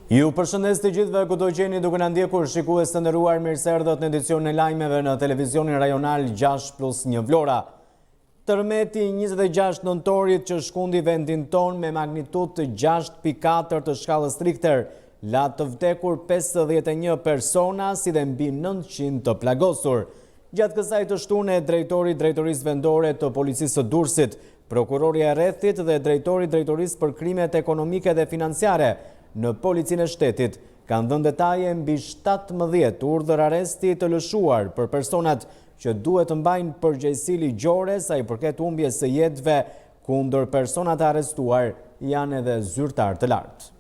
Ju përshëndes të gjithëve kudo qeni duke na ndjekur shikues të nderuar, mirëseardhët në edicionin e lajmeve në televizionin rajonal 6+1 Vlora. Tërmeti 26 nëntorit që shkundi vendin ton me magnitudë 6.4 të shkallës Richter, la të vdekur 51 persona si dhe mbi 900 të plagosur. Gjatë kësaj të shtune, drejtori drejtorisë vendore të policisë së Durrësit, prokurori e rrethit dhe drejtori drejtorisë për krimet ekonomike dhe financiare në policinë e shtetit kanë dhënë detaje mbi 17 urdhër arresti të lëshuar për personat që duhet të mbajnë përgjegjësi ligjore sa i përket humbjes së jetëve, kundër personat arrestuar janë edhe zyrtar të lartë.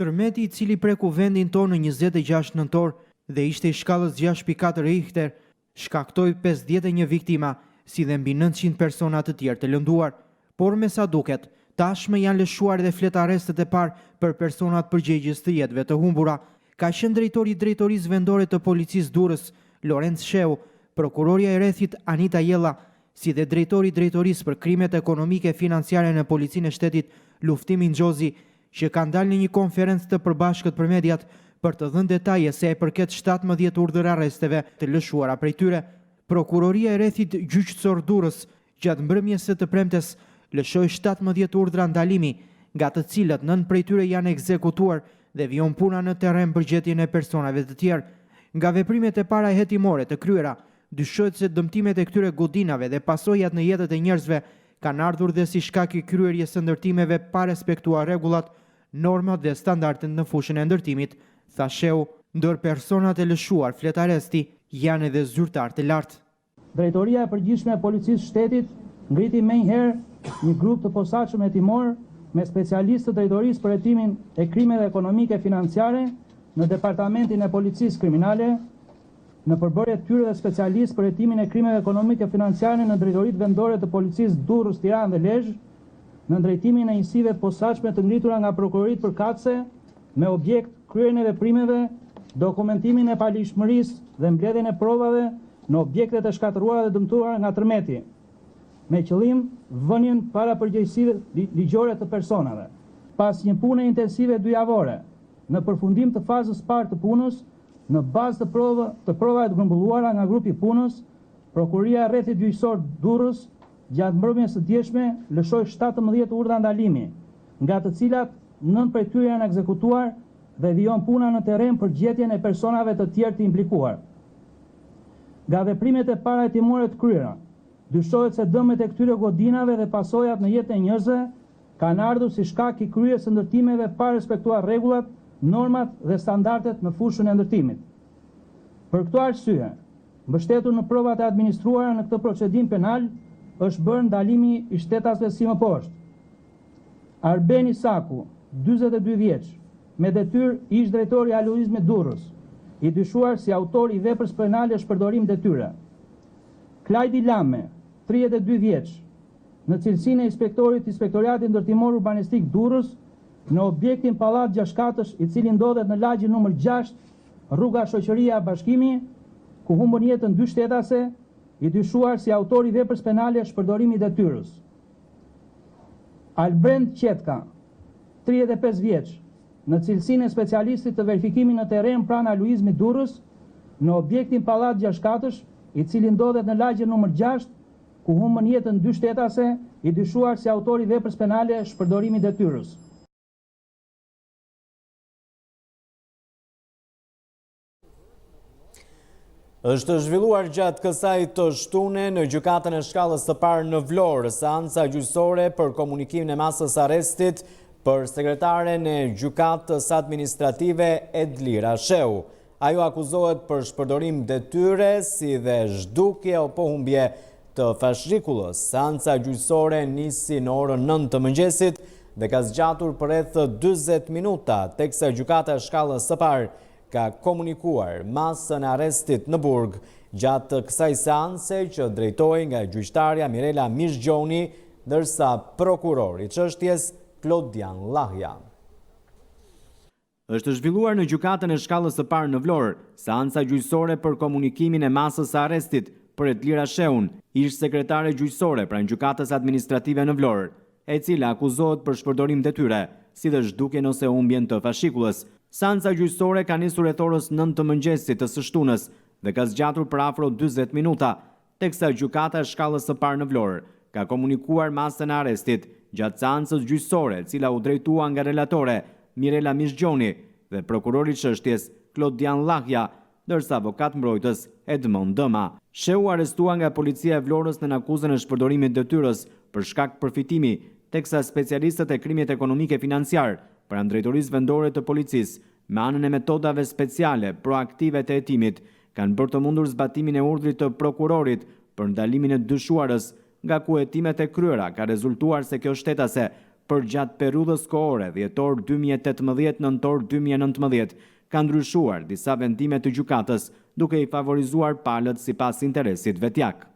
Tërmeti, i cili preku vendin tonë në 26 nëntor dhe ishte i shkallës 6.4 Richter, shkaktoi 51 viktima, si dhe mbi 900 persona të tjerë të lënduar, por me sa duket, tashmë janë lëshuar dhe flet arrestet e parë për personat përgjegjës të jetëve të humbura, ka qenë drejtori i drejtorisë vendore të policisë Durrës, Lorenz Sheu, prokuroria e rrethit Anita Jella, si dhe drejtori i drejtorisë për krimet ekonomike financiare në policinë e shtetit Luftimi Nxozi, që kanë dalë në një konferencë të përbashkët për mediat për të dhënë detaje se e përket 17 urdhër arresteve të lëshuara prej tyre. Prokuroria e rrethit gjyqësor Durrës, gjatë mbrëmjes së të premtes, lëshoi 17 urdhra ndalimi, nga të cilët 9 prej tyre janë ekzekutuar dhe vijon puna në terren për gjetjen e personave të tjerë. Nga veprimet e para hetimore të kryera, dyshohet se dëmtimet e këtyre godinave dhe pasojat në jetët e njerëzve kanë ardhur dhe si shkak i kryerjes së ndërtimeve pa respektuar rregullat, normat dhe standardet në fushën e ndërtimit, tha Sheu. Ndër personat e lëshuar flet arresti janë edhe zyrtar të lartë. Drejtoria e përgjithshme e policisë shtetit ngriti menjëherë një grup të posaçëm hetimor me specialistë të drejtorisë për hetimin e krimeve ekonomike financiare në departamentin e policisë kriminale, në përbërje të tyre dhe specialistë për hetimin e krimeve ekonomike financiare në drejtoritë vendore të policisë Durrës, Tiranë dhe Lezhë, në drejtimin e njësive të posaçme të ngritura nga prokuroritë përkatëse me objekt kryerjen e veprimeve, dokumentimin e palishmërisë dhe mbledhjen e provave në objektet e shkatëruara dhe dëmtuara nga tërmeti, me qëllim vënien para përgjegjësive ligjore të personave. Pas një pune intensive dyjavore, në përfundim të fazës parë të punës, në bazë të provave të grumbulluara nga grupi punës, Prokuria e rrethit gjyqësor Durrës gjatë mbrëmjes së dieshme lëshoi 17 urdhra ndalimi, nga të cilat 9 prej tyre janë ekzekutuar dhe vijon puna në terren për gjetjen e personave të tjerë të implikuar. Nga veprimet e para hetimore të kryera, dyshohet se dëmet e këtyre godinave dhe pasojat në jetën e njerëzve kanë ardhur si shkak i kryerjes së ndërtimeve pa respektuar rregullat, normat dhe standardet në fushën e ndërtimit. Për këtë arsye, mbështetur në provat e administruara në këtë procedim penal, është bërë ndalimi i shtetasve si më poshtë. Arbeni Saku, 42 vjeç, me detyrë ish drejtori i aluizmit Durrës, i dyshuar si autor i veprës penale shpërdorim detyre. Klajdi Lame, 32 vjeç, në cilësinë e inspektorit të Inspektoriatit Ndërtimor Urbanistik Durrës, në objektin Pallat Gjashkatësh, i cili ndodhet në lagjen numër 6, rruga Shoqëria Bashkimi, ku humbën jetën 2 shtetase, i dyshuar si autor i veprës penale shpërdorimi detyrës. Albrend Qetka, 35 vjeç, në cilësinë e specialistit të verifikimit në terren pranë aluizmit Durrës, në objektin Pallat Gjashkatësh, i cili ndodhet në lagjen numër 6, ku humbën jetën 2 shtetase, i dyshuar si autor i veprës penale shpërdorimi detyrës. Është zhvilluar gjatë kësaj të shtune në gjykatën e shkallës së parë në Vlorë, seanca gjyqësore për komunikimin e masës arrestit për sekretaren e gjykatës administrative Edlira Sheu. Ajo akuzohet për shpërdorim detyre si dhe zhdukje apo humbje të fashrikullës. Seanca gjyqësore nisi në orën 9 të mëngjesit dhe ka zgjatur për rreth 40 minuta, teksa gjykata e shkallës së parë ka komunikuar masën e arrestit në burg gjatë kësaj seanse që drejtoi nga gjyqtarja Mirela Mishgjoni, ndërsa prokurori i çështjes Klodian Llahja. Është zhvilluar në gjykatën e shkallës së parë në Vlorë seanca gjyqësore për komunikimin e masës së arrestit për Edlira Sheun, ish sekretare gjyqësore pranë gjykatës administrative në Vlorë. e cila akuzohet për shpërdorim detyre, si dhe zhdukjen ose humbjen të fashikulës. Seanca gjyqësore ka nisur rreth orës 9 të mëngjesit të së shtunës dhe ka zgjatur për afro 40 minuta, teksa gjykata e shkallës së parë në Vlorë ka komunikuar masën e arrestit gjatë seancës gjyqësore, e cila u drejtua nga relatore Mirela Mishgjoni dhe prokurori i çështjes Klodian Llahja, ndërsa avokat mbrojtës Edmond Dëma. Shehu arrestua nga policia e Vlorës në akuzën e shpërdorimit detyrës për shkak përfitimi, teksa specialistët e krimit ekonomik e financiar pranë drejtorisë vendore të policisë, me anën e metodave speciale proaktive të hetimit, kanë bërë të mundur zbatimin e urdhrit të prokurorit për ndalimin e dyshuarës, nga ku hetimet e kryera ka rezultuar se kjo shtetase për gjatë periudhës kohore dhjetor 2018-nëntor 2019 ka ndryshuar disa vendime të gjykatës, duke i favorizuar palët sipas interesit vetjak.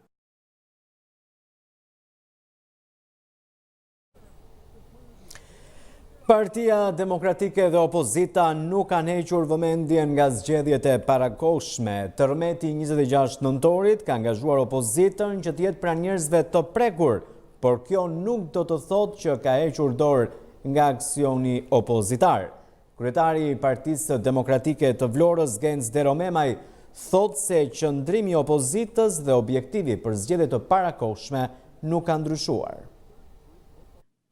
Partia Demokratike dhe opozita nuk kanë hequr vëmendjen nga zgjedhjet e parakohshme. Tërmeti 26 nëntorit ka angazhuar opozitën që të jetë pranë njerëzve të prekur, por kjo nuk do të thotë që ka hequr dorë nga aksioni opozitar. Kryetari i Partisë Demokratike të Vlorës, Genc Deromemaj, thotë se qëndrimi i opozitës dhe objektivi për zgjedhjet të parakohshme nuk ka ndryshuar.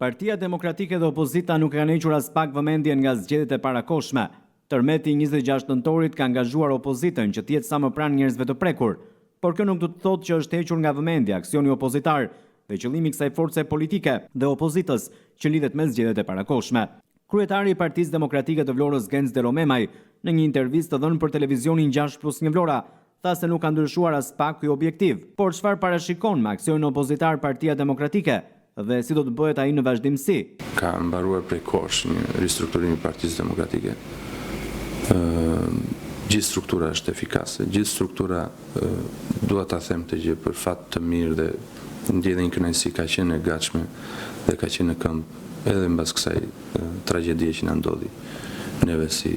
Partia Demokratike dhe opozita nuk kanë hequr as pak vëmendjen nga zgjedhjet e parakohshme. Tërmeti 26 nëntorit ka angazhuar opozitën që të jetë sa më pranë njerëzve të prekur, por kjo nuk do të thotë që është hequr nga vëmendja aksioni opozitar dhe qëllimi i kësaj force politike dhe opozitës që lidhet me zgjedhjet e parakohshme. Kryetari i Partisë Demokratike të Vlorës, Genc Deromemaj, në një intervistë dhënë për televizionin 6+1 Vlora, tha se nuk ka ndryshuar as pak ky objektiv, por çfarë parashikon me aksionin opozitar Partia Demokratike dhe si do të bëhet ai në vazhdimsi. Ka mbaruar prej kohësh një ristrukturim i Partisë Demokratike. Gjithë struktura është efikase, gjithë struktura dua ta them të gjë për fat të mirë dhe ndjenja e kënaqësi ka qenë e gatshme dhe ka qenë në këmbë edhe mbas kësaj tragjedie që na ndodhi neve si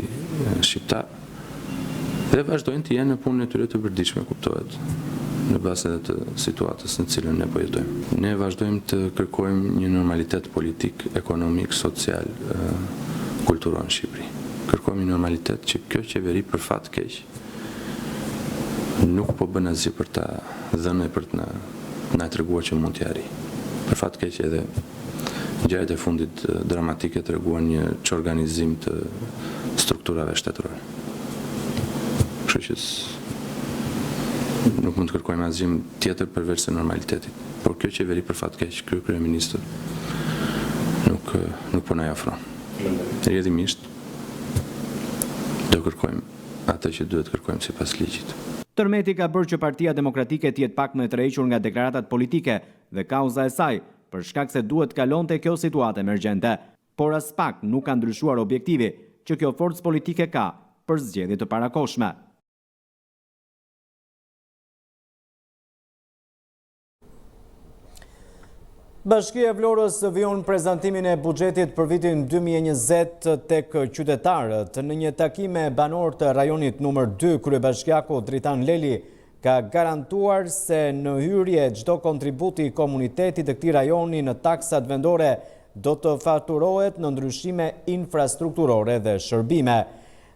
shqiptar. Dhe vazhdojnë të jenë në punën e tyre të përditshme, kuptohet, në bazë edhe të situatës në cilën ne po jetojmë. Ne vazhdojmë të kërkojmë një normalitet politik, ekonomik, social, kulturor në Shqipëri. Kërkojmë një normalitet që kjo qeveri për fat keq nuk po bën asgjë për ta dhënë për të na treguar që mund t'i arrijë. Për fat keq edhe gjërat e fundit dramatike treguan një çorganizim të strukturave shtetërore. Kështu që nuk mund të kërkojmë asgjë tjetër përveç se normalitetit. Por kjo qeveri për fat keq, ky kryeminist nuk po na ofron. Rrjedhimisht do kërkojmë atë që duhet kërkojmë sipas ligjit. Tërmeti ka bërë që Partia Demokratike të jetë pak më e tërhequr nga deklaratat politike dhe kauza e saj, për shkak se duhet kalonte kjo situatë emergjente, por as pak nuk ka ndryshuar objektivi që kjo forcë politike ka për zgjedhjet të parakohshme. Bashkia e Vlorës vijon prezantimin e buxhetit për vitin 2020 tek qytetarët. Në një takim me banorët të rajonit numër 2, kryebashkiaku Dritan Leli ka garantuar se në hyrje çdo kontributi i komunitetit të këtij rajoni në taksat vendore do të faturohet në ndryshime infrastrukturore dhe shërbime.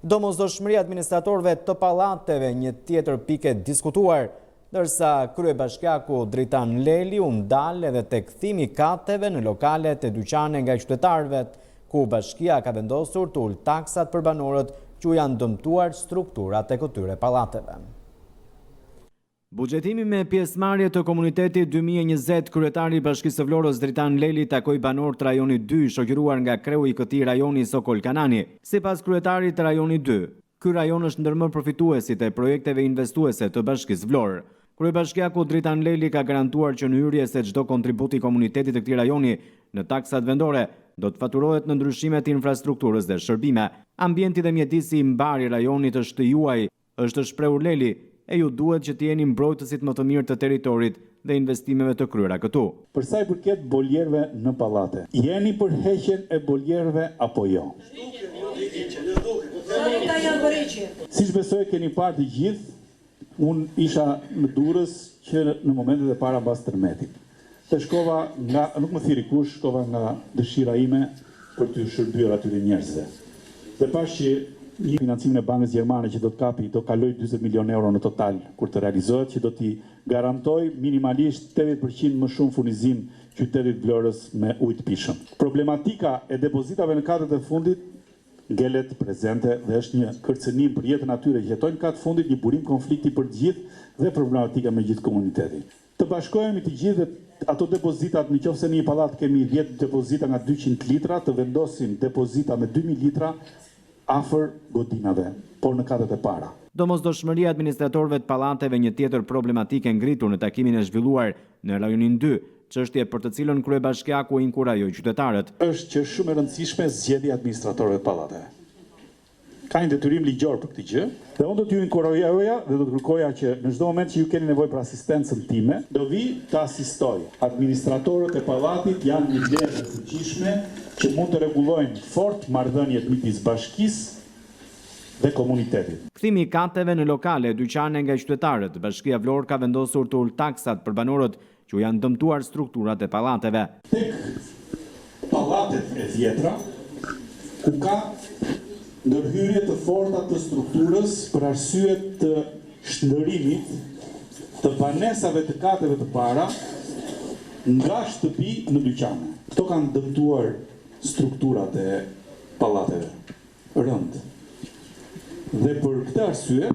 Domosdoshmëria administratorëve të pallateve një tjetër pikë diskutuar, ndërsa kryebashkiaku Dritan Leli u ndal edhe tek kthimi i kateve në lokalet e dyqane nga qytetarëve, ku bashkia ka vendosur të ulë taksat për banorët që janë dëmtuar strukturat e këtyre pallateve. Buxhetimi me pjesëmarrje të komunitetit 2020, kryetari i Bashkisë së Vlorës Dritan Leli takoi banorët të rajonit 2, shoqëruar nga kreu i këtij rajoni Sokol Kanani. Sipas kryetarit të rajonit 2, ky rajon është ndër më përfituesit e projekteve investuese të Bashkisë Vlorë. Kryebashkiaku Dritan Leli ka garantuar që në hyrje se çdo kontribut i komunitetit të këtij rajoni në taksat vendore do të faturohet në ndryshimet e infrastrukturës dhe shërbime. Ambienti dhe mjedisi i mbarë i rajonit është juaj, është shprehur Leli, e ju duhet që të jeni mbrojtësit më të mirë të territorit dhe investimeve të kryera këtu. Për sa i përket bolierëve në pallate, jeni për heqjen e bolierëve apo jo? Siç besoj keni parë të gjithë, unë isha në Durrës që në momentet e para mbas tërmetit. Dhe shkova nga, nuk më thiri kush, shkova nga dëshira ime për të shërbyer atyre njerëzve. Dhe pash që një financimin e bankës gjermane që do të kapi, do kaloj 40 milion euro në total kur të realizohet, që do t'i garantoj minimalisht 80% më shumë furnizim qytetit Vlorës me ujë të pishëm. Problematika e depozitave në katët e fundit ngelet prezente dhe është një kërcënim për jetën atyre që jetojnë katë fundit, një burim konflikti për gjithë dhe problematika me gjithë komunitetin. Të bashkohemi të gjithë ato depozitat, në qoftë se në një pallat kemi 10 depozita nga 200 litra, të vendosim depozita me 2000 litra afër godinave, por në katët e para. Domosdoshmëria e administratorëve të pallateve një tjetër problematike ngritur në takimin e zhvilluar në rajonin 2, çështje për të cilën kryebashkiaku inkurajoi qytetarët. Është që shumë e rëndësishme zgjedhja e administratorëve të pallateve. Ka një detyrim ligjor për këtë gjë, dhe unë do t'ju inkurajoja dhe do të kërkoja që në çdo moment që ju keni nevojë për asistencën time, do vi të asistoj. Administratorët e pallatit janë një vlerë e fuqishme që mund të rregullojnë fort marrëdhëniet midis bashkisë dhe komunitetit. Kthimi i kateve në lokale, dyqane nga qytetarët, Bashkia Vlorë ka vendosur të ul taksat për banorët që u janë dëmtuar strukturat e pallateve. Tek pallatet e vjetra, ku ka ndërhyrje të forta të strukturës për arsye të shndërimit të banesave të kateve të para nga shtëpi në dyqane. Këto kanë dëmtuar strukturat e pallateve rënd. Dhe për këtë arsye,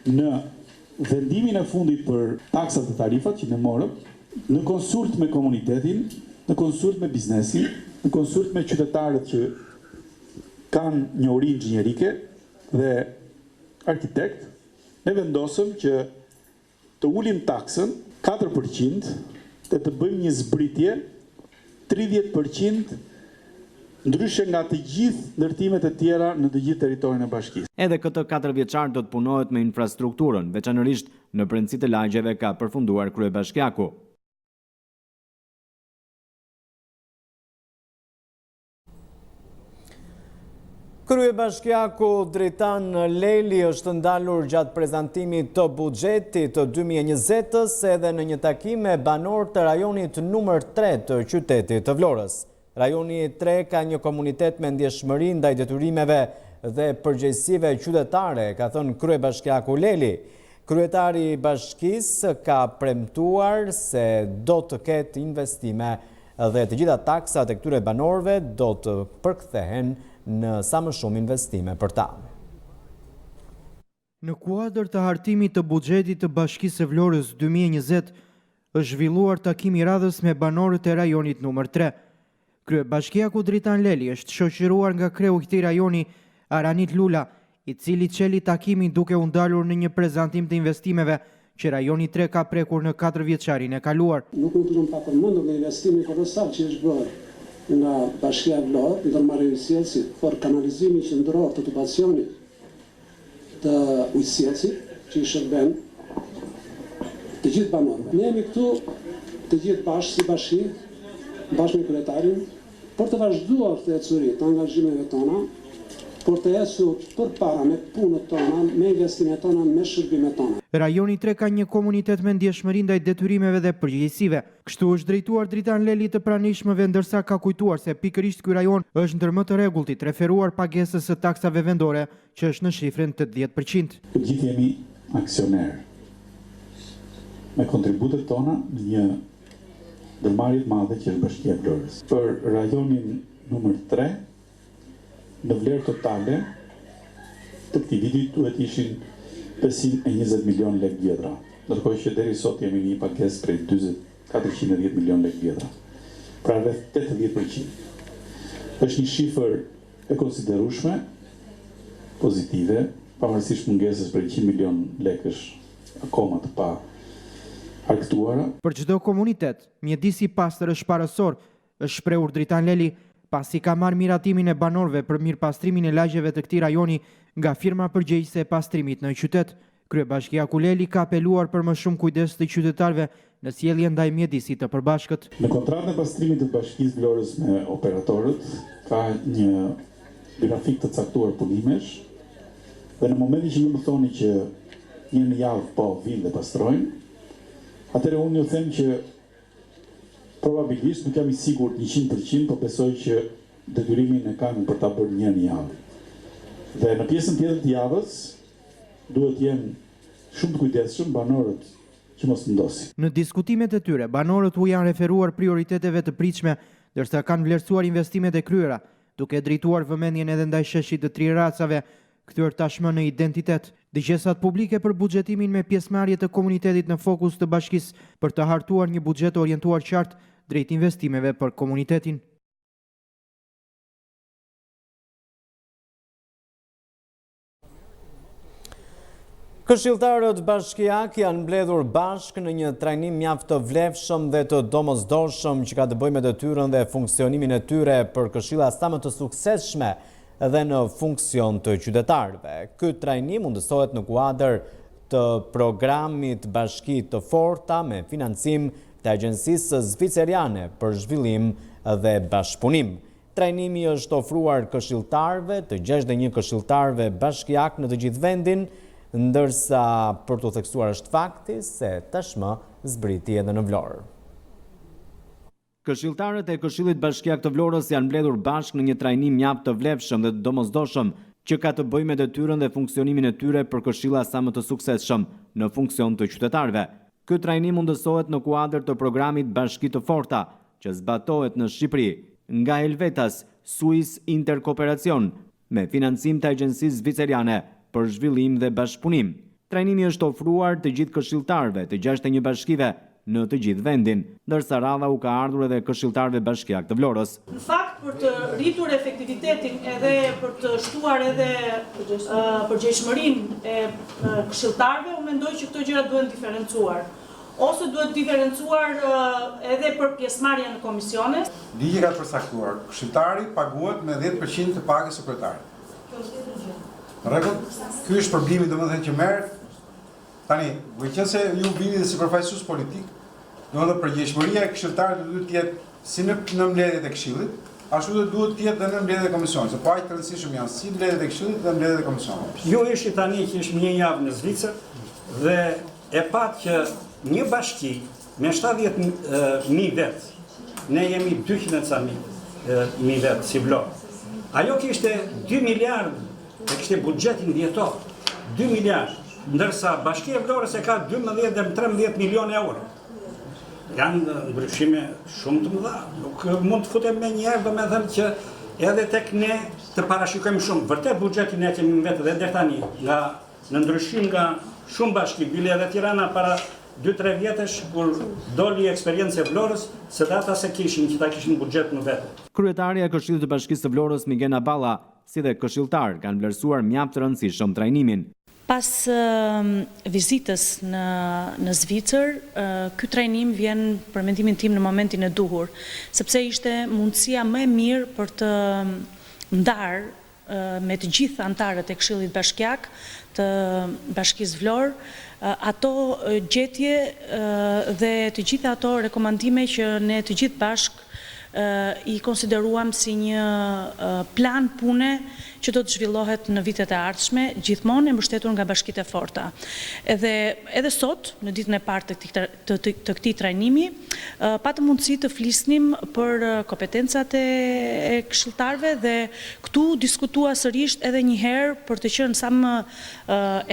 në vendimin e fundit për taksat e tarifat që ne morëm, në konsult me komunitetin, në konsult me biznesin, në konsult me qytetarët që kanë njohuri inxhinierike dhe arkitekt, ne vendosëm që të ulim taksën 4% dhe të bëjmë një zbritje 30% ndryshe nga të gjithë ndërtimet e tjera në të gjithë territorin e bashkisë. Edhe këtë 4 vjeçar do të punohet me infrastrukturën, veçanërisht në brendësitë e Lajmeve, ka përfunduar kryebashkiaku. Kryebashkiaku Dritan Leli është ndalur gjatë prezantimit të buxhetit të 2020-s edhe në një takim me banorë të rajonit numër 3 të qytetit të Vlorës. Rajoni 3 ka një komunitet me ndjeshmëri ndaj detyrimeve dhe përgjegjësive qytetare, ka thënë kryebashkiaku Leli. Kryetari i bashkisë ka premtuar se do të ketë investime dhe të gjitha taksat e këtyre banorëve do të përkthehen në sa më shumë investime për ta. Në kuadër të hartimit të buxhetit të Bashkisë së Vlorës 2020, është zhvilluar takimi i radhës me banorët e rajonit numër 3. Kryebashkiaku Dritan Leli është shoqëruar nga kreu i këtij rajoni, Aranit Lula, i cili çeli takimin duke u ndalur në një prezantim të investimeve që rajoni 3 ka prekur në 4 vjeçarin e kaluar. Nuk mund të përmendur në investimin kolosal që është bërë nga Bashkia Vlorë, i ndërmarrësjellësit për kanalizimin qendror të tubacionit të ujësjellësit që i shërben të gjithë banorëve. Ne jemi këtu të gjithë bashkë si bashki, bashkë me kryetarin, për të vazhduar të ecurit të angazhimeve tona, për të ecur përpara me punët tona, me investimet tona, me shërbimet tona. Rajoni 3 ka një komunitet me ndjeshmëri ndaj detyrimeve dhe përgjegjësive. Kështu është drejtuar Dritan Leli të pranishmëve, ndërsa ka kujtuar se pikërisht ky rajon është ndër më të rregulltit referuar pagesës së taksave vendore, që është në shifrën 80%. Të gjithë jemi aksionerë. Me kontributet tona në një ndërmarrje të madhe që është Bashkia e Vlorës. Për rajonin numër 3, në vlerë totale të këtij viti duhet ishin 520 milion lekë vjetra, ndërkohë që deri sot jemi në një pagesë prej 410 milion lekë vjetra, pra rreth 80%. Është një shifër e konsiderueshme, pozitive, pavarësisht mungesës për 100 milion lekësh akoma të pa arktuara. Për çdo komunitet, mjedisi i pastër është parësor, është shprehur Dritan Leli, pasi ka marrë miratimin e banorëve për mirëpastrimin e lagjeve të këtij rajoni nga firma përgjegjëse e pastrimit në qytet. Kryebashkiaku Leli ka apeluar për më shumë kujdes të qytetarëve në sjellje ndaj mjedisit të përbashkët. Në kontratën e pastrimit të Bashkisë Vlorës me operatorët ka një grafik të caktuar punimesh dhe në momentin që më thoni që një javë po vinë dhe pastrojnë, atëherë unë ju them që probabilisht nuk jam i sigurt 100%, por besoj që detyrimin e kanë për ta bërë një javë. Dhe në pjesën tjetër të javës duhet jenë shumë të kujdesshëm banorët që mos ndosin. Në diskutimet e tyre, banorët u janë referuar prioriteteve të pritshme, ndërsa kanë vlerësuar investimet e kryera, duke drejtuar vëmendjen edhe ndaj sheshit të Triracave, kthyer tashmë në identitet. Dëgjesat publike për buxhetimin me pjesëmarrje të komunitetit në fokus të bashkisë për të hartuar një buxhet orientuar qartë drejt investimeve për komunitetin. Këshilltarët bashkiak janë mbledhur bashkë në një trajnim mjaft të vlefshëm dhe të domosdoshëm që ka të bëjë me detyrën dhe funksionimin e tyre për këshilla sa më të suksesshme dhe në funksion të qytetarëve. Ky trajnim mundësohet në kuadër të programit Bashki të Forta me financim të Agjencisë Zviceriane për Zhvillim dhe Bashkëpunim. Trajnimi është ofruar këshilltarëve, të 61 këshilltarëve bashkiak në të gjithë vendin, ndërsa për të theksuar është fakti se tashmë zbriti edhe në Vlorë. Këshilltarët e Këshillit Bashkiak të Vlorës janë mbledhur bashkë në një trajnim mjaft të vlefshëm dhe të domosdoshëm që ka të bëjë me detyrën dhe funksionimin e tyre për këshilla sa më të suksesshëm në funksion të qytetarëve. Ky trajnim mundësohet në kuadër të programit Bashki të Forta që zbatohet në Shqipëri nga Helvetas Suis Interkooperacion me financim të Agjencisë Zviceriane për Zhvillim dhe Bashkëpunim. Trajnimi është ofruar të gjithë këshilltarëve të 61 bashkive në të gjithë vendin, ndërsa radha u ka ardhur edhe këshilltarëve bashkiak të Vlorës. Në fakt, për të rritur efektivitetin edhe për të shtuar edhe përgjegjshmërinë e këshilltarëve, unë mendoj që këto gjëra duhen diferencuar. Ose duhet diferencuar edhe për pjesëmarrjen në komisione. Ligji ka përcaktuar, këshilltari paguhet me 10% të pagës së kryetarit. Në rregull, ky është problemi domethënë që merret. Tani, duke qenë se ju vini dhe si përfaqësues politik, domethënë përgjegjshmëria e këshilltarit duhet të jetë si në mbledhjet e këshillit, ashtu do duhet të jetë edhe në mbledhjet e komisionit. Se po aq të rëndësishëm janë si mbledhjet e këshillit dhe mbledhjet e komisionit. Ju ishi tani që ishim një javë në Zvicër dhe e pat që një bashki me 70.000 vet, ne jemi 200.000 vet si Vlorë. Ajo kishte 2 miliardë e kishte buxhetin vjetor, 2 miliardë, ndërsa Bashkia e Vlorës e ka 12 dhe 13 milion euro. Janë ndryshime shumë të mëdha. Nuk mund të futem me njerë, do me thënë që edhe tek ne të parashikojmë shumë. Vërtet buxhetin e kemi vetë dhe deri tani, në ndryshim nga shumë bashki, bile edhe Tirana para 2-3 vjetësh, kur doli eksperiencë e Vlorës, se data se kishin që ta kishin buxhet në vetë. Kryetaria e Këshillit të Bashkisë së Vlorës, Migena Balla, si dhe këshilltar kanë vlerësuar mjaft të rëndësishëm trajnimin. Pas vizitës në Zvicër, ky trajnim vjen për mendimin tim në momentin e duhur, sepse ishte mundësia më e mirë për të ndarë me të gjithë antarët e Këshillit Bashkiak të Bashkisë Vlorë ato gjetje dhe të gjitha ato rekomandime që ne të gjithë bashkë i konsideruam si një plan pune që do të zhvillohet në vitet e ardhshme, gjithmonë e mbështetur nga Bashkitë e Forta. Edhe sot, në ditën e parë të këtij trajnimi, patëm mundësi të flisnim për kompetencat e këshilltarëve dhe këtu diskutua sërish edhe një herë për të qenë sa më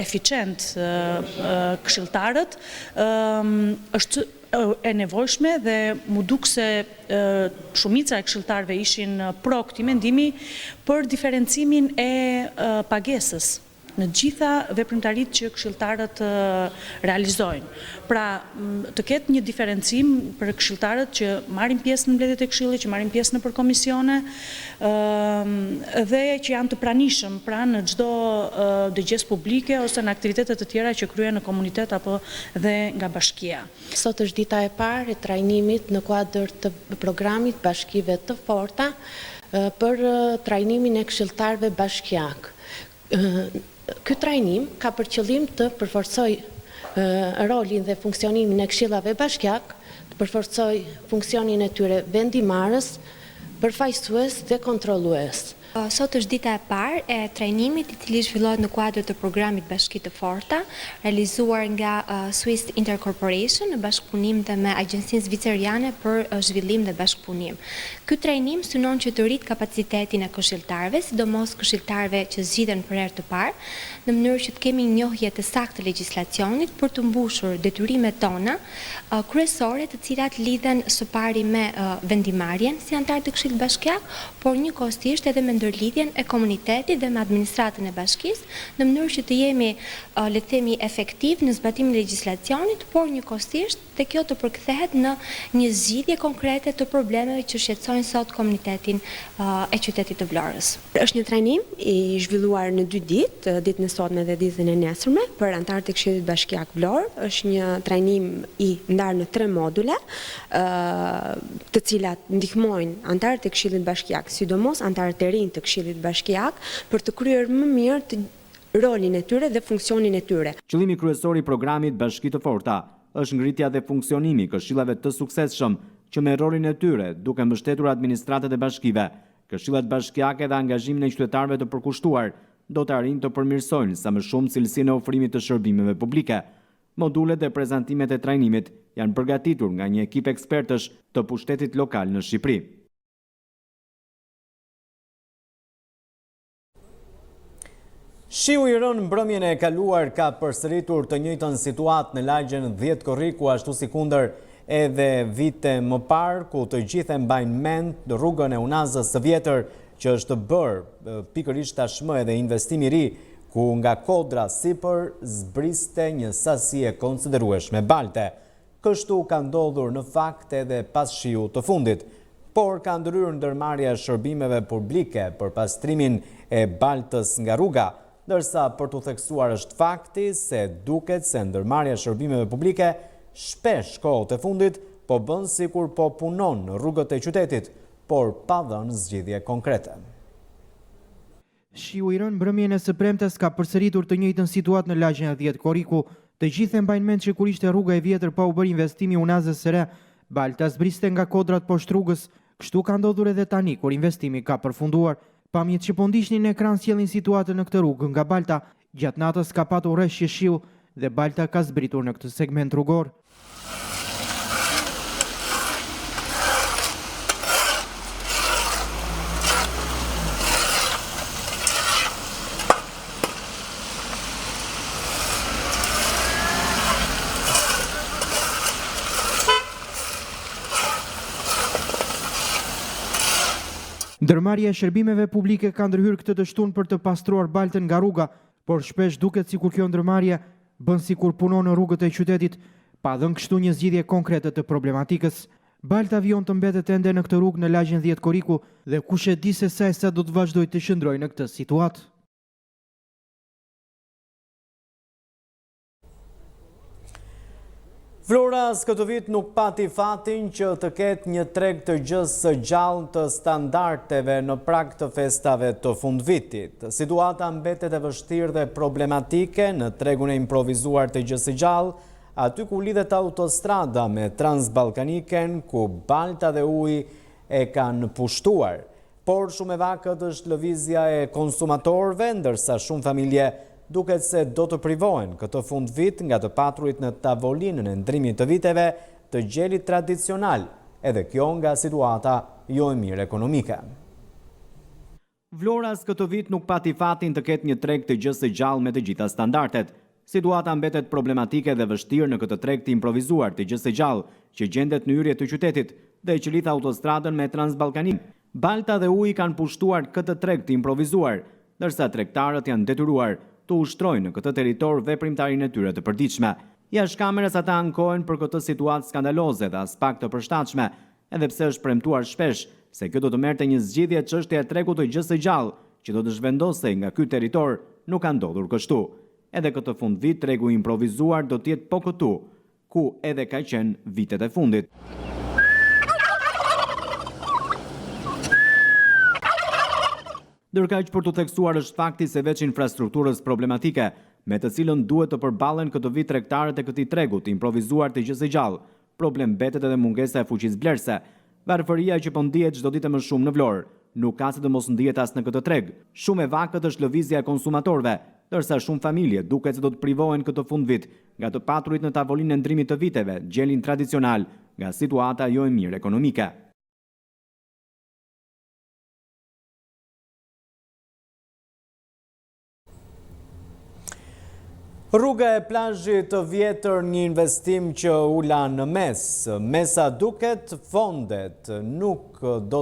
eficient këshilltarët, është e nevojshme dhe mu duk se shumica e këshilltarëve ishin pro këtij mendimi për diferencimin e pagesës në gjitha veprimtaritë që këshilltarët realizojnë. Pra, të ketë një diferencim për këshilltarët që marrin pjesë në mbledhjet e këshillit, që marrin pjesë në komisione dhe që janë të pranishëm në çdo dëgjesë publike ose në aktivitete të tjera që kryen në komunitet apo dhe nga bashkia. Sot është dita e parë e trajnimit në kuadër të programit Bashkive të Forta për trajnimin e këshilltarëve bashkiak. Ky trajnim ka për qëllim të përforcoj rolin dhe funksionimin e këshillave bashkiak, të përforcoj funksionin e tyre vendimarrës, përfaqësues dhe kontrollues. Sot është dita e parë e trajnimit i cili zhvillohet në kuadër të programit Bashki të Forta, realizuar nga Swiss Intercorporation në bashkëpunim dhe me Agjencinë Zviceriane për Zhvillim dhe Bashkëpunim. Ky trajnim synon që të rrit kapacitetin e këshilltarëve, sidomos këshilltarëve që zgjidhen për herë të parë, në mënyrë që të kemi njohje të saktë të legjislacionit për të mbushur detyrimet tona kryesore, të cilat lidhen së pari me vendimarrjen si antar të Këshillit Bashkiak, por njëkohësisht edhe me ndërlidhjen e komunitetit dhe me administratën e bashkisë, në mënyrë që të jemi, le të themi, efektiv në zbatimin e legjislacionit, por njëkohësisht dhe kjo të përkthehet në një zgjidhje konkrete të problemeve që shqetësojnë sot komunitetin e qytetit të Vlorës. Është një trajnim i zhvilluar në 2 ditë, ditën e sotme dhe ditën e nesërme, për antarët e Këshillit Bashkiak Vlorë. Është një trajnim i ndarë në 3 module, të cilat ndihmojnë antarët e Këshillit Bashkiak, sidomos antarët e rinj të Këshillit Bashkiak, për të kryer më mirë rolin e tyre dhe funksionin e tyre. Qëllimi kryesor i programit Bashki të Forta është ngritja dhe funksionimi këshillave të suksesshëm që me rolin e tyre, duke mbështetur administratët e bashkive, këshillat bashkiake dhe angazhimin e qytetarëve të përkushtuar, do të arrijnë të përmirësojnë sa më shumë cilësinë e ofrimit të shërbimeve publike. Modulet dhe prezantimet e trajnimit janë përgatitur nga një ekip ekspertësh të pushtetit lokal në Shqipëri. Shiu i rënë mbrëmjen e kaluar ka përsëritur të njëjtën situatë në lagjen 10 Korriku, ashtu si kundër edhe vite më parë, ku të gjithë e mbajnë mend rrugën e Unazës së vjetër, që është bërë pikërisht tashmë edhe investim i ri, ku nga kodra sipër zbriste një sasi e konsiderueshme balte. Kështu ka ndodhur në fakt edhe pas shiu të fundit, por ka ndryrë ndërmarrja e shërbimeve publike për pastrimin e baltës nga rruga, dërsa për të theksuar është fakti se duket se ndërmarrja e shërbimeve publike shpesh kohët e fundit po bën sikur po punon në rrugët e qytetit, por pa dhënë zgjidhje konkrete. Shiu i rënë mbrëmjen e së premtes ka përsëritur të njëjtën situatë në lagjen e 10 Korriku. Të gjithë e mbajnë mend që kur ishte rruga e vjetër pa u bërë investimi Unazës së re, balta zbriste nga kodrat poshtë rrugës. Kështu ka ndodhur edhe tani kur investimi ka përfunduar. Pamjet që po ndiqnin në ekran sjellin situatën në këtë rrugë nga balta. Gjatë natës ka patur rreshje shiu dhe balta ka zbritur në këtë segment rrugor. Ndërmarrja e shërbimeve publike ka ndërhyrë këtë të shtunë për të pastruar baltën nga rruga, por shpesh duket sikur kjo ndërmarrje bën sikur punon në rrugët e qytetit, pa dhënë kështu një zgjidhje konkrete të problematikës. Balta vijon të mbetet ende në këtë rrugë në lagjen 10 Korriku dhe kush e di se sa do të vazhdojë të qëndrojë në këtë situatë. Vlora këtë vit nuk pati fatin që të ketë një treg të gjës së gjallë të standardeve në prag të festave të fundvitit. Situata mbetet e vështirë dhe problematike në tregun e improvizuar të gjës së gjallë, aty ku lidhet autostrada me Transballkaniken, ku balta dhe uji e kanë pushtuar. Por shumë e vakët është lëvizja e konsumatorëve, ndërsa shumë familje duket se do të privohen këtë fund vit nga të paturit në tavolinën e ndrimit të viteve të gjelit tradicional, edhe kjo nga situata jo e mirë ekonomike. Vloras këtë vit nuk pati fatin të ketë një treg të gjës së gjallë me të gjitha standardet. Situata mbetet problematike dhe vështirë në këtë treg të improvizuar të gjës së gjallë që gjendet në hyrje të qytetit dhe që lidh autostradën me Transballkanin. Balta dhe uji kanë pushtuar këtë treg të improvizuar, ndërsa tregtarët janë detyruar të ushtrojnë në këtë territor veprimtarinë e tyre të përditshme. Jashtëkamerës ata ankohen për këtë situatë skandaloze dhe as pak të përshtatshme, edhe pse është premtuar shpesh se kjo do të merrte një zgjidhje çështja e tregut të gjës së gjallë që do të zhvendosej nga ky territor, nuk ka ndodhur kështu. Edhe këtë fund vit tregu improvizuar do të jetë po këtu, ku edhe ka qenë vitet e fundit. Ndërkaq për të theksuar është fakti se veç infrastrukturës problematike, me të cilën duhet të përballen këtë vit tregtarët e këtij tregu të improvizuar të gjës së gjallë, problem mbetet edhe mungesa e fuqisë blerëse. Varfëria që po ndihet çdo ditë më shumë në Vlorë. Nuk ka se të mos ndihet as në këtë treg. Shumë e vakët është lëvizja e konsumatorëve, ndërsa shumë familje duket se do të privohen këtë fundvit nga të paturit në tavolinë e ndrimit të viteve, gjelin tradicional, nga situata jo e mirë ekonomike. Rruga e plazhit të vjetër, një investim që u la në mes. Mesa duket fondet do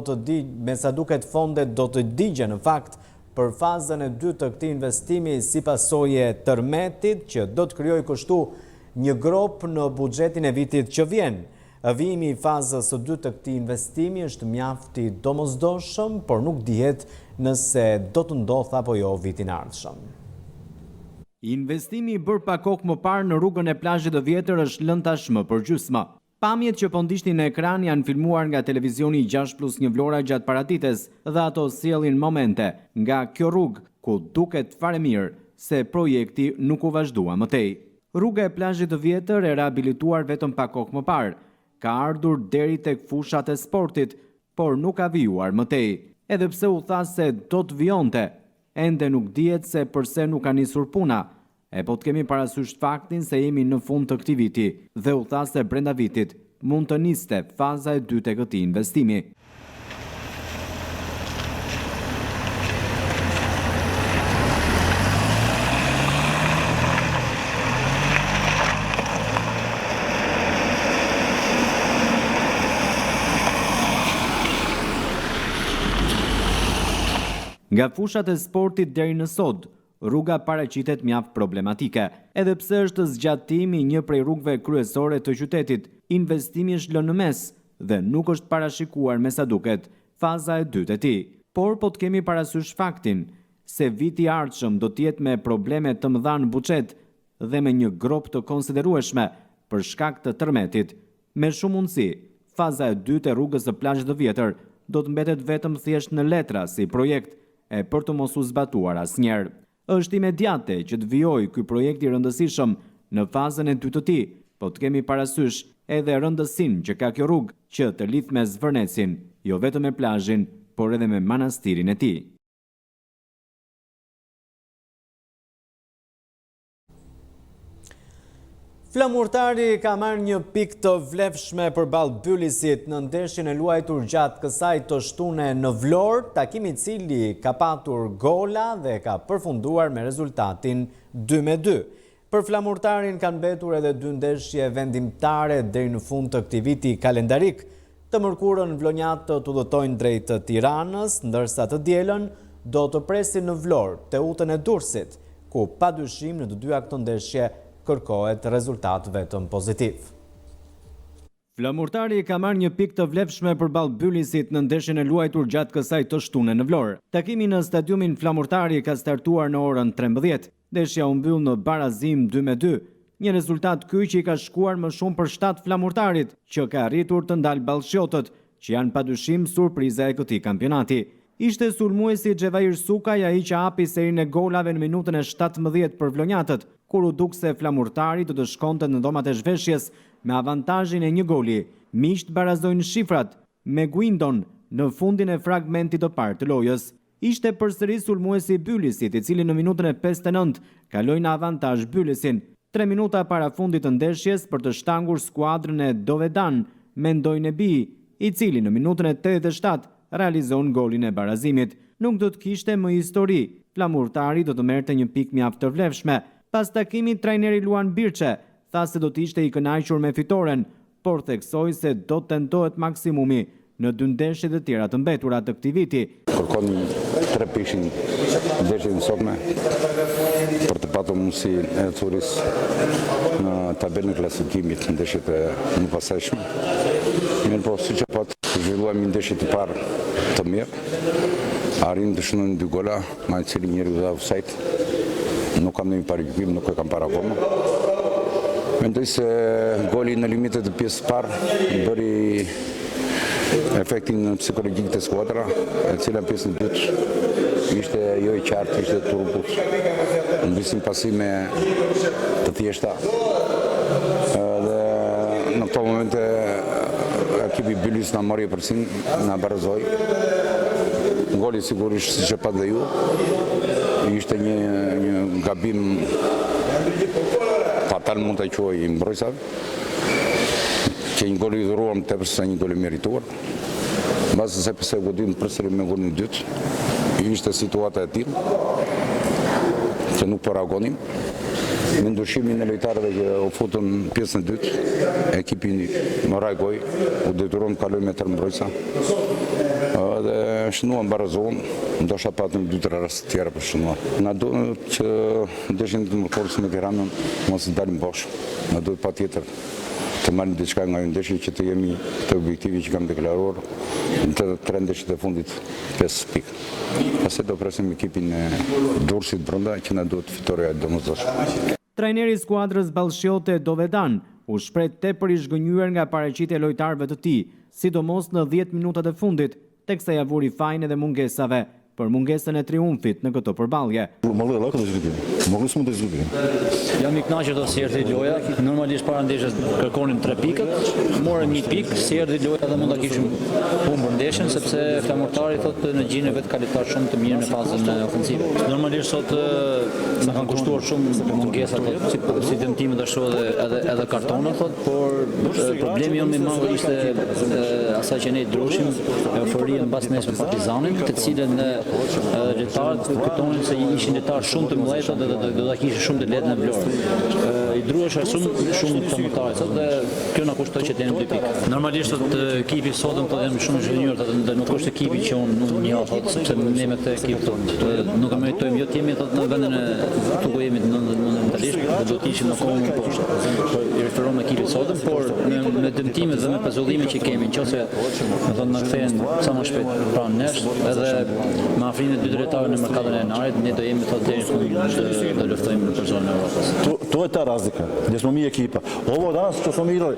të digjen në fakt për fazën e dytë të këtij investimi si pasojë e tërmetit që do të krijojë kështu një grop në buxhetin e vitit që vjen. Vijimi i fazës së dytë të këtij investimi është mjaft i domosdoshëm, por nuk dihet nëse do të ndodhë apo jo vitin e ardhshëm. Investimi i bërë pa kohë më parë në rrugën e plazhit të vjetër është lënë tashmë për gjysmë. Pamjet që po ndishtin në ekran janë filmuar nga televizioni 6+1 Vlora gjatë paradites dhe ato sjellin momente nga kjo rrugë ku duket fare mirë se projekti nuk u vazhdua më tej. Rruga e plazhit të vjetër e rehabilituar vetëm pa kohë më parë. Ka ardhur deri tek fushat e sportit, por nuk ka vijuar më tej. Edhe pse u tha se do të vijonte, ende nuk dihet se përse nuk ka nisur puna, e po të kemi parasysh faktin se jemi në fund të këtij viti dhe u tha se brenda vitit mund të niste faza e dytë e këtij investimi. Nga fushat e sportit deri në sod, rruga paraqitet mjaft problematike. Edhe pse është zgjatimi një prej rrugëve kryesore të qytetit, investimi është lënë në mes dhe nuk është parashikuar me sa duket faza e dytë e tij. Por po të kemi parasysh faktin se viti i ardhshëm do të jetë me probleme të mëdha në buxhet dhe me një grop të konsiderueshme për shkak të tërmetit. Me shumë mundësi, faza e dytë e rrugës së plazhit të vjetër do të mbetet vetëm thjesht në letra si projekt e për të mos u zbatuar asnjëherë. Është imediate që të vijojë ky projekt i rëndësishëm në fazën e dytë të tij, po të kemi parasysh edhe rëndësinë që ka kjo rrugë që të lidh me Zvërnecin, jo vetëm me plazhin, por edhe me manastirin e tij. Flamurtari ka marrë një pikë të vlefshme përballë Bylisit në ndeshjen e luajtur gjatë kësaj të shtune në Vlorë, takimi i cili ka patur gola dhe ka përfunduar me rezultatin 2-2. Për flamurtarin kanë mbetur edhe 2 ndeshje vendimtare deri në fund të këtij viti kalendarik. Të mërkurën vlonjatë të udhëtojnë drejt Tiranës, ndërsa të dielën do të presin në Vlorë, Teutën e Durrësit, ku padyshim në të dyja këto ndeshje kërkohet rezultat vetëm pozitiv. Flamurtari ka marrë një pikë të vlefshme përballë Bylisit në ndeshjen e luajtur gjatë kësaj të shtune në Vlorë. Takimi në stadiumin Flamurtari ka startuar në orën 13. Ndeshja u mbyll në barazim 2-2. Një rezultat ky që i ka shkuar më shumë për shtat Flamurtarit, që ka arritur të ndalë ballshotët, që janë padyshim surpriza e këtij kampionati. Ishte sulmuesi Xhevair Sukaj ai që hapi serinë e golave në minutën e 17 për vlonjatët, kur u duk se Flamurtari do të shkonte në dhomat e zhveshjes me avantazhin e 1 goli. Miqt barazojnë shifrat me Guindon në fundin e fragmentit të parë të lojës. Ishte përsëri sulmuesi Bylisit, i cili në minutën e 59 kaloi në avantazh Bylisin. 3 minuta para fundit të ndeshjes për të shtangur skuadrën e Dovedan me Ndojnebi, i cili në minutën e 87 realizon golin e barazimit. Nuk do të kishte më histori. Flamurtari do të merrte një pikë mjaft të vlefshme. Pas takimit, trajneri Luan Birçe tha se do të ishte i kënaqur me fitoren, por theksoi se do të tentohet maksimumi në 2 ndeshjet e tjera të mbetura të këtij viti. Kërkon 3 pishin ndeshjet e sotme për të patur mundësi e Curis në tabelën e klasifikimit në ndeshjet e mëpasashme. Mirë po, siç apo zhvilluam ndeshjet e parë të mirë. Arrim të shënojmë 2 gola, ma i cili njëri u dha offside. Nuk kam ndonjë paraqysim, nuk e kam para akoma. Mendoj se goli në limitet e pjesës parë bëri efektin psikologjik të skuadra, e cila pjesën e dytë ishte jo i qartë, ishte turpus. Mbisim pasime të thjeshta. Dhe në këto momente ekipi Bylis na mori përsin, na barazoi. Goli sigurisht si që pat dhe ju, ishte një gabim fatal mund të quaj i mbrojtësave, që një gol i dhuruam tepër se një gol i merituar. Mbas se pse godim përsëri me golin e dytë, ishte situata e tillë që nuk po reagonim. Me ndryshimin e lojtarëve që u futën pjesën e dytë, ekipi më reagoi, u detyruan të kalojë me tërë mbrojtësa. Dhe shënuan barazohen, ndoshta patëm 2-3 raste tjera për shënuar. Na duhet që deshin të mërkorës me Tiranën, mos të dalim bosh. Na duhet patjetër të marrim diçka nga ndeshja që të jemi të objektivi që kam deklaruar të 3 ndeshjet e fundit 5 pikë. Pastaj do presim ekipin e Durrësit brenda që na duhet fitoria e domosdoshme. Trajneri i skuadrës Ballshiote Dovedan u shpreh tepër i zhgënjur nga paraqitja e lojtarëve të tij, sidomos në 10 minutat e fundit, teksa ja vuri fajin edhe mungesave për mungesën e triumfit në këto përballje. Jam i kënaqur se erdhi loja. Normalisht para ndeshjes kërkonin 3 pikët, morën 1 pikë, si erdhi loja dhe mund ta kishim humbur ndeshjen sepse flamurtari thotë në gjin e vet ka lojtar shumë të mirë në fazën ofensive. Normalisht sot na kanë kushtuar shumë mungesa si dëmtimet ashtu edhe kartona thotë, por problemi jonë me Mango ishte asaj që ne drushim euforia mbas nesër Partizanin, të cilën lojtarët kujtonin se ishin lojtarë shumë të mëdhenj dhe do ta kishin shumë të lehtë në Vlorë. I druhesha shumë flamurtarë dhe kjo na kushtoi që të jemi 2 pikë. Normalisht ekipi sotëm po jam shumë i zhgënjur dhe nuk është ekipi që unë nuk njeh thotë sepse ne me këtë ekip nuk e meritojmë jo të jemi thotë në vendin e ku jemi momentalisht do të ishim në kohën e poshtë. I referohem ekipit sotëm, por me dëmtimet dhe me pezullimin që kemi, nëse do të na kthehen sa më shpejt pranë nesh, edhe me afrimin e 2 drejtarëve në merkatën e janarit, ne do jemi thotë deri në fund do luftojmë për zonën e Evropës. To je ta razlika, gdje smo mi ekipa. Ovo danas što smo mi igrali,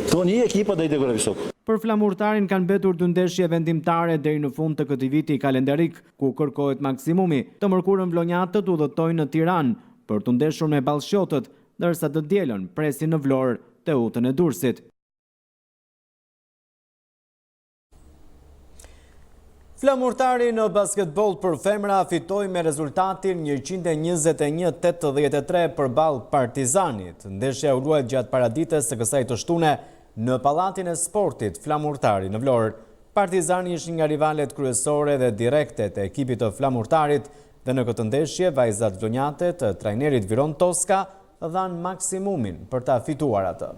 to nije ekipa da ide gore visoko. Për flamurtarin kanë mbetur 2 ndeshje vendimtare deri në fund të këtij viti kalendarik, ku kërkohet maksimumi. Të mërkurën vlonjatët udhëtojnë në Tiranë për të ndeshur me Ballshiotët, ndërsa të dielën presin në Vlorë të utën e Durrësit. Flamurtari në basketbol për femra fitoi me rezultatin 121-83 përballë Partizanit. Ndeshja u luajt gjatë paradites së kësaj të shtune në Pallatin e Sportit Flamurtari në Vlorë. Partizani ishte nga rivalet kryesore dhe direkte të ekipit të Flamurtarit dhe në këtë ndeshje vajzat vlonjate të trajnerit Viron Toska dhanë maksimumin për ta fituar atë.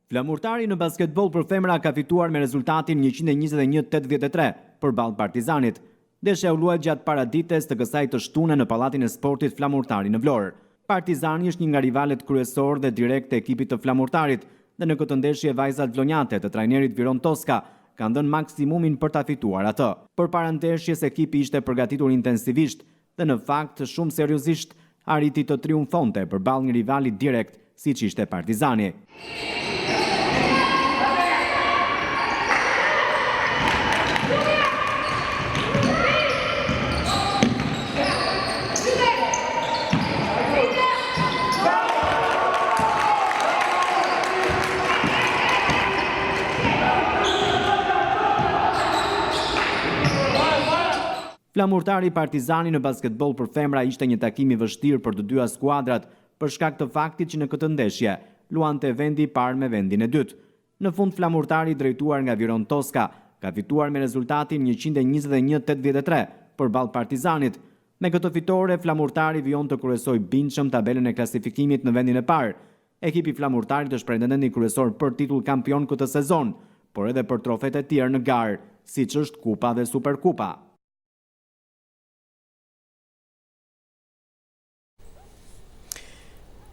Flamurtari në basketbol për femra ka fituar me rezultatin 121-83 përballë Partizanit. Ndeshja u luajt gjatë paradites të kësaj të shtune në Pallatin e Sportit Flamurtari në Vlorë. Partizani është një nga rivalet kryesor dhe direkt të ekipit të Flamurtarit dhe në këtë ndeshje vajzat vlonjate të trajnerit Viron Toska kanë dhënë maksimumin për ta fituar atë. Përpara ndeshjes ekipi ishte përgatitur intensivisht dhe në fakt shumë seriozisht arriti të triumfonte përballë një rivali direkt siç ishte Partizani. Flamurtari Partizani në basketbol për femra ishte një takim i vështirë për të dyja skuadrat për shkak të faktit që në këtë ndeshje luante vendi i parë me vendin e dytë. Në fund Flamurtari drejtuar nga Viron Toska ka fituar me rezultatin 121-83 përballë Partizanit. Me këtë fitore Flamurtari vijon të kryesojë bindshëm tabelën e klasifikimit në vendin e parë. Ekipi Flamurtarit është pretendenti kryesor për titull kampion këtë sezon, por edhe për trofet e tjerë në garë, siç është Kupa dhe Superkupa.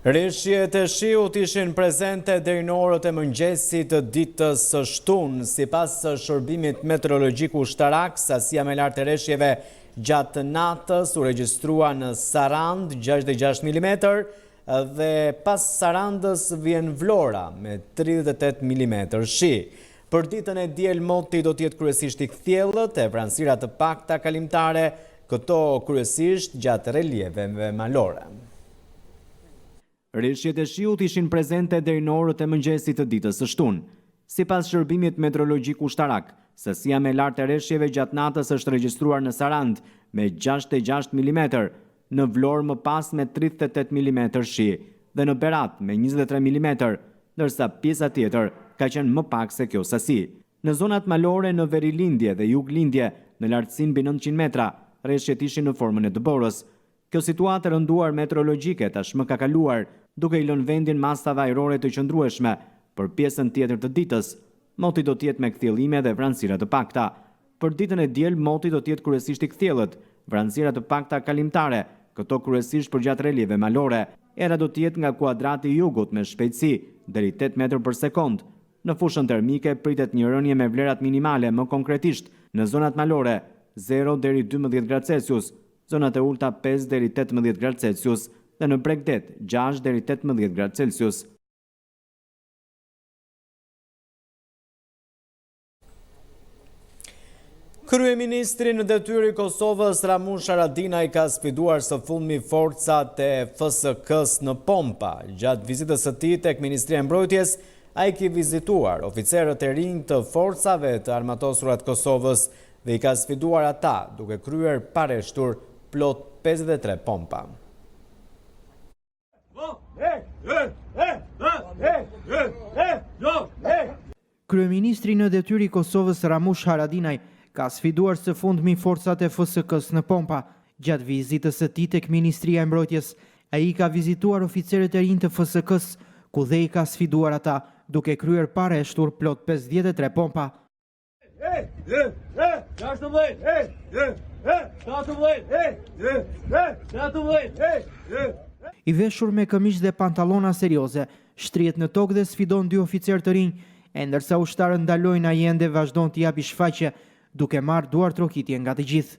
Rishjet e shiut ishin prezente deri në orët e mëngjesit të ditës së shtunë. Sipas shërbimit meteorologjik ushtarak, sasia më e lartë e rishjeve gjatë natës u regjistrua në Sarand 66 mm dhe pas Sarandës vjen Vlora me 38 mm shi. Për ditën e diel moti do të jetë kryesisht i kthjellët e vranësira të pakta kalimtare, këto kryesisht gjatë relieveve malore. Rishjet e shiut ishin prezente deri në orët e mëngjesit të ditës së shtunë. Sipas shërbimit meteorologjik ushtarak, sasia më e lartë e reshjeve gjatë natës është regjistruar në Sarand me 66 mm, në Vlorë më pas me 38 mm shi dhe në Berat me 23 mm, ndërsa pjesa tjetër ka qenë më pak se kjo sasi. Në zonat malore në Verilindje dhe Juglindje, në lartësinë mbi 900 metra, reshjet ishin në formën e dëborës. Kjo situatë rënduar meteorologjike tashmë ka kaluar, duke i lënë vendin masave ajrore të qëndrueshme. Për pjesën tjetër të ditës, moti do t'jetë me kthjellime dhe vranësira të pakta. Për ditën e diel, moti do t'jetë kryesisht i kthjellët, vranësira të pakta kalimtare, këto kryesisht përgjatë relieve malore. Era do t'jetë nga kuadrati i jugut me shpejtësi deri 8 metër për sekond. Në fushën termike pritet një rënje me vlerat minimale, më konkretisht në zonat malore 0 deri 12 gradë Celsius, zonat e ulta 5 deri 18 gradë Celsius dhe në Bregdet 6 deri 18 gradë Celsius. Kryeministri në detyrë i Kosovës Ramush Haradinaj ka sfiduar së fundmi forcat e FSK-s në Pompa. Gjatë vizitës së tij tek Ministria e Mbrojtjes, ai ka vizituar oficerët e rinj të forcave të armatosurat të Kosovës dhe i ka sfiduar ata duke kryer pareshtur plot 53 pompa. Kryeministri në detyrë i Kosovës Ramush Haradinaj ka sfiduar së fundmi forcat e FSK-s në Pompa. Gjatë vizitës së tij tek Ministria e Mbrojtjes, ai ka vizituar oficerët e rinj të FSK-s, ku dhe i ka sfiduar ata duke kryer pareshtur plot 53 pompa. I veshur me këmish dhe pantallona serioze, shtrihet në tokë dhe sfidon dy oficerë të rinj, e ndërsa ushtarët ndalojnë, ai ende vazhdon t'i japi shfaqje, duke marrë duar trokitje nga të gjithë.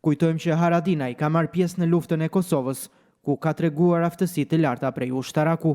Kujtojmë që Haradinaj ka marrë pjesë në luftën e Kosovës, ku ka treguar aftësi të larta prej ushtaraku.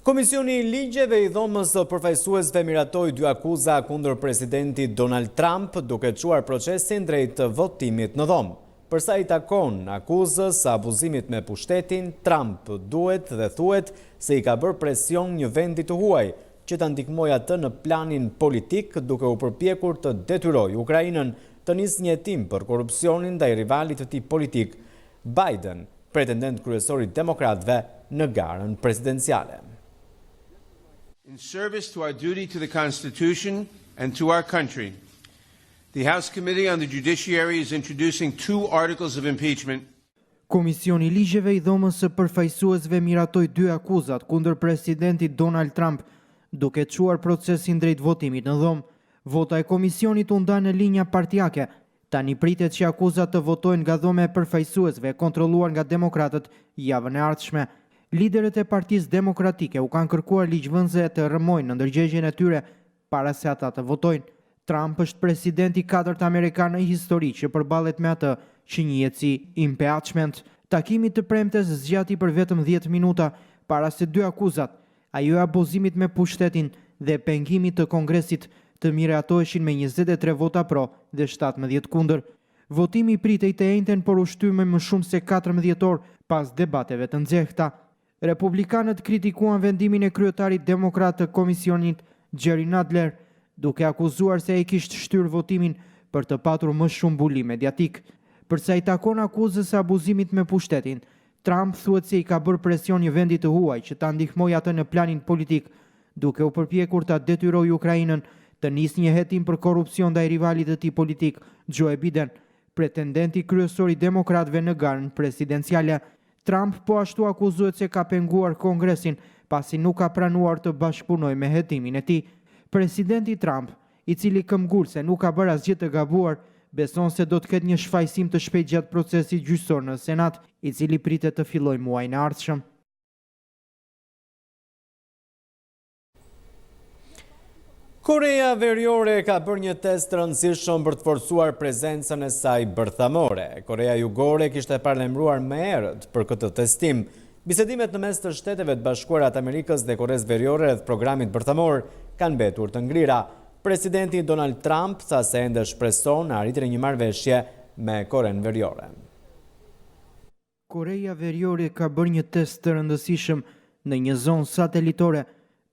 Komisioni i ligjeve i dhomës përfaqësuesve miratoi dy akuza kundër presidentit Donald Trump duke çuar procesin drejt votimit në dhomë. Përsa i takon akuzës së abuzimit me pushtetin, Trump duhet dhe thuhet se i ka bërë presion një vendi të huaj që ta ndihmojë atë në planin politik duke u përpjekur të detyrojë Ukrainën të nisë një hetim për korrupsionin ndaj rivalit të tij politik, Biden, pretendent kryesor i demokratëve në garën presidenciale. In service to our duty to the Constitution and to our country, the House Committee on the Judiciary is introducing 2 articles of impeachment. Komisioni i ligjeve i dhomës së përfaqësuesve miratoi 2 akuzat kundër presidentit Donald Trump, duke çuar procesin drejt votimit në dhomë. Vota e komisionit u nda në linja partijake. Tani pritet që akuzat të votojnë nga dhoma e përfaqësuesve kontrolluar nga demokratët javën e ardhshme. Liderët e Partisë Demokratike u kanë kërkuar ligjvënëse të rrëmojnë në ndërgjegjen e tyre para se ata të votojnë. Trump është presidenti i 4 amerikan në histori që përballet me atë që njihet si impeachment. Takimi të premtes zgjati për vetëm 10 minuta para se 2 akuzat, ajo e abuzimit me pushtetin dhe pengimit të Kongresit, të miratoheshin me 23 vota pro dhe 17 kundër. Votimi pritej të njëjtën por u shty me më shumë se 14 orë pas debateve të nxehta. Republikanët kritikuan vendimin e kryetarit demokrat të komisionit Jerry Nadler, duke akuzuar se ai kishte shtyr votimin për të patur më shumë bulim mediatik. Përsa i takon akuzës së abuzimit me pushtetin, Trump thuhet se i ka bërë presion një vendi të huaj që ta ndihmojë atë në planin politik, duke u përpjekur ta detyrojë Ukrainën të nisë një hetim për korrupsion ndaj rivalit të tij politik, Joe Biden, pretendenti kryesor i demokratëve në garën presidenciale. Trump po ashtu akuzohet se ka penguar Kongresin pasi nuk ka pranuar të bashkëpunojë me hetimin e tij. Presidenti Trump, i cili këmbgul se nuk ka bërë asgjë të gabuar, beson se do të ketë një shfaqsim të shpejtë gjatë procesit gjyqësor në Senat, i cili pritet të fillojë muajin e ardhshëm. Korea Veriore ka bërë një test të rëndësishëm për të forcuar prezencën e saj bërthamore. Korea Jugore kishte paralajmëruar më herët për këtë testim. Bisedimet në mes të Shteteve të Bashkuara të Amerikës dhe Koreas Veriore rreth programit bërthamor kanë mbetur të ngrira. Presidenti Donald Trump tha se ende shpreson arritjen e një marrëveshje me Korenë Veriore. Koreja Veriore ka bërë një test të rëndësishëm në një zonë satelitore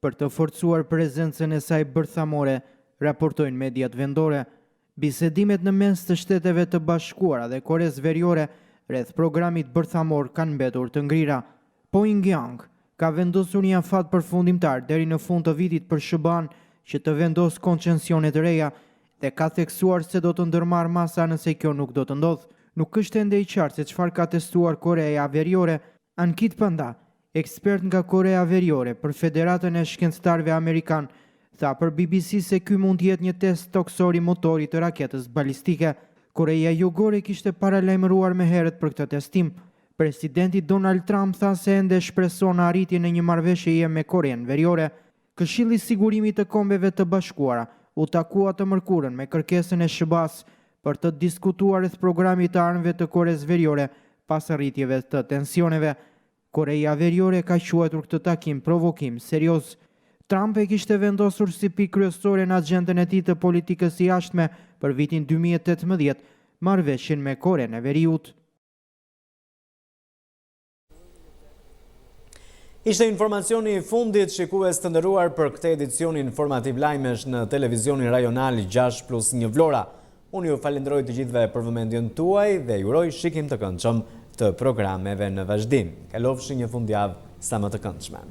për të forcuar prezencën e saj bërthamore, raportojnë mediat vendore. Bisedimet në mes të Shteteve të Bashkuara dhe Koreas Veriore rreth programit bërthamor kanë mbetur të ngrira. Pyongyang ka vendosur një afat përfundimtar deri në fund të vitit për SBA-n që të vendos koncesionet të reja dhe ka theksuar se do të ndërmarrë masa nëse kjo nuk do të ndodhë. Nuk është ende i qartë se çfarë ka testuar Korea Veriore. Ankit Panda, ekspert nga Korea Veriore për Federatën e Shkencëtarëve Amerikan, tha për BBC se ky mund të jetë një test toksor i motorit të raketës balistike. Korea Jugore kishte paralajmëruar më herët për këtë testim. Presidenti Donald Trump tha se ende shpreson arritjen e një marrëveshjeje me Korenë Veriore. Këshilli i Sigurimit të Kombeve të Bashkuara u takua të mërkurën me kërkesën e SBA-s për të diskutuar rreth programit të armëve të Koreas Veriore pas arritjeve të tensioneve. Korea Veriore ka quajtur këtë takim provokim serioz. Trump e kishte vendosur si pikë kryesore në agjendën e tij të politikës së jashtme për vitin 2018 marrëveshjen me Korenë e Veriut. Ishte informacioni i fundit, shikues të nderuar, për këtë edicion informativ lajmesh në televizionin rajonal 6+1 Vlora. Unë ju falenderoj të gjithëve për vëmendjen tuaj dhe ju uroj shikim të këndshëm të programeve në vazhdim. Kalofshi një fundjavë sa më të këndshme.